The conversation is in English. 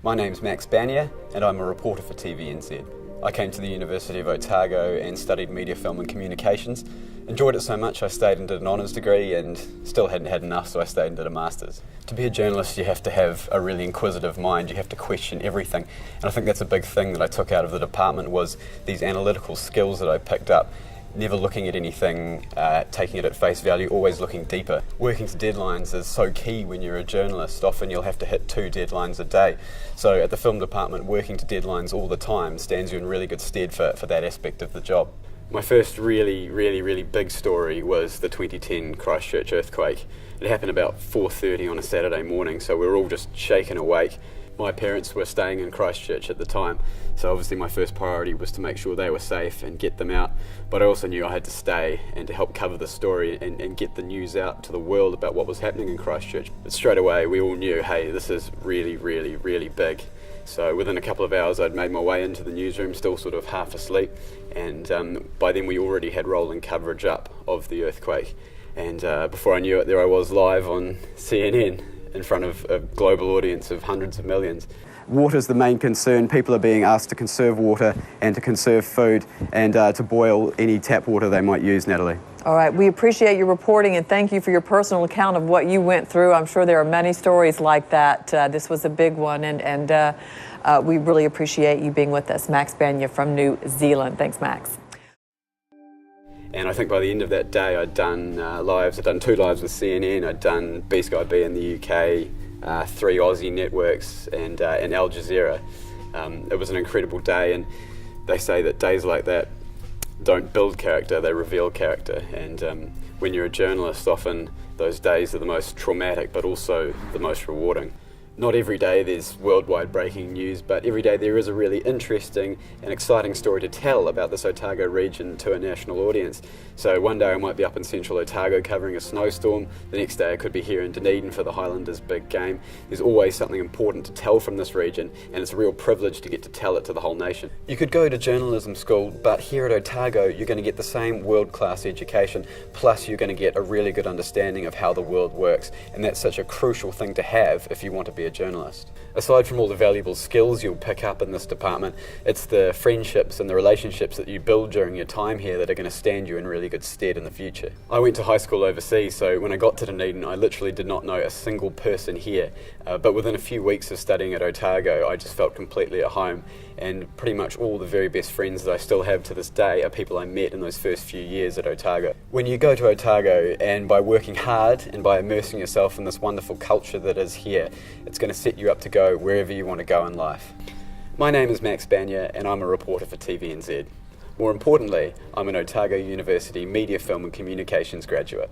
My name's Max Banier and I'm a reporter for TVNZ. I came to the University of Otago and studied media, film and communications. Enjoyed it so much I stayed and did an honours degree and still hadn't had enough, so I stayed and did a master's. To be a journalist you have to have a really inquisitive mind, you have to question everything, and I think that's a big thing that I took out of the department was these analytical skills that I picked up. Never looking at anything, taking it at face value, always looking deeper. Working to deadlines is so key when you're a journalist. Often you'll have to hit 2 deadlines a day. So at the film department, working to deadlines all the time stands you in really good stead for that aspect of the job. My first really big story was the 2010 Christchurch earthquake. It happened about 4:30 on a Saturday morning, so we were all just shaken awake. My parents were staying in Christchurch at the time, so obviously my first priority was to make sure they were safe and get them out, but I also knew I had to stay and to help cover the story and get the news out to the world about what was happening in Christchurch. But straight away we all knew, hey, this is really big. So within a couple of hours I'd made my way into the newsroom, still sort of half asleep, and by then we already had rolling coverage up of the earthquake, and before I knew it there I was live on CNN in front of a global audience of hundreds of millions. Water is the main concern. People are being asked to conserve water and to conserve food and to boil any tap water they might use, Natalie. All right, we appreciate your reporting and thank you for your personal account of what you went through. I'm sure there are many stories like that. This was a big one, and we really appreciate you being with us. Max Banier from New Zealand. Thanks, Max. And I think by the end of that day I'd done lives. I'd done 2 lives with CNN, I'd done B-Sky B in the UK, 3 Aussie networks and Al Jazeera. It was an incredible day, and they say that days like that don't build character, they reveal character. And when you're a journalist, often those days are the most traumatic but also the most rewarding. Not every day there's worldwide breaking news, but every day there is a really interesting and exciting story to tell about this Otago region to a national audience. So one day I might be up in central Otago covering a snowstorm, the next day I could be here in Dunedin for the Highlanders' big game. There's always something important to tell from this region, and it's a real privilege to get to tell it to the whole nation. You could go to journalism school, but here at Otago you're going to get the same world-class education, plus you're going to get a really good understanding of how the world works, and that's such a crucial thing to have if you want to be a journalist. Aside from all the valuable skills you'll pick up in this department, it's the friendships and the relationships that you build during your time here that are going to stand you in really good stead in the future. I went to high school overseas, so when I got to Dunedin I literally did not know a single person here, but within a few weeks of studying at Otago I just felt completely at home, and pretty much all the very best friends that I still have to this day are people I met in those first few years at Otago. When you go to Otago, and by working hard and by immersing yourself in this wonderful culture that is here, it's going to set you up to go wherever you want to go in life. My name is Max Banier and I'm a reporter for TVNZ. More importantly, I'm an Otago University Media, Film and Communications graduate.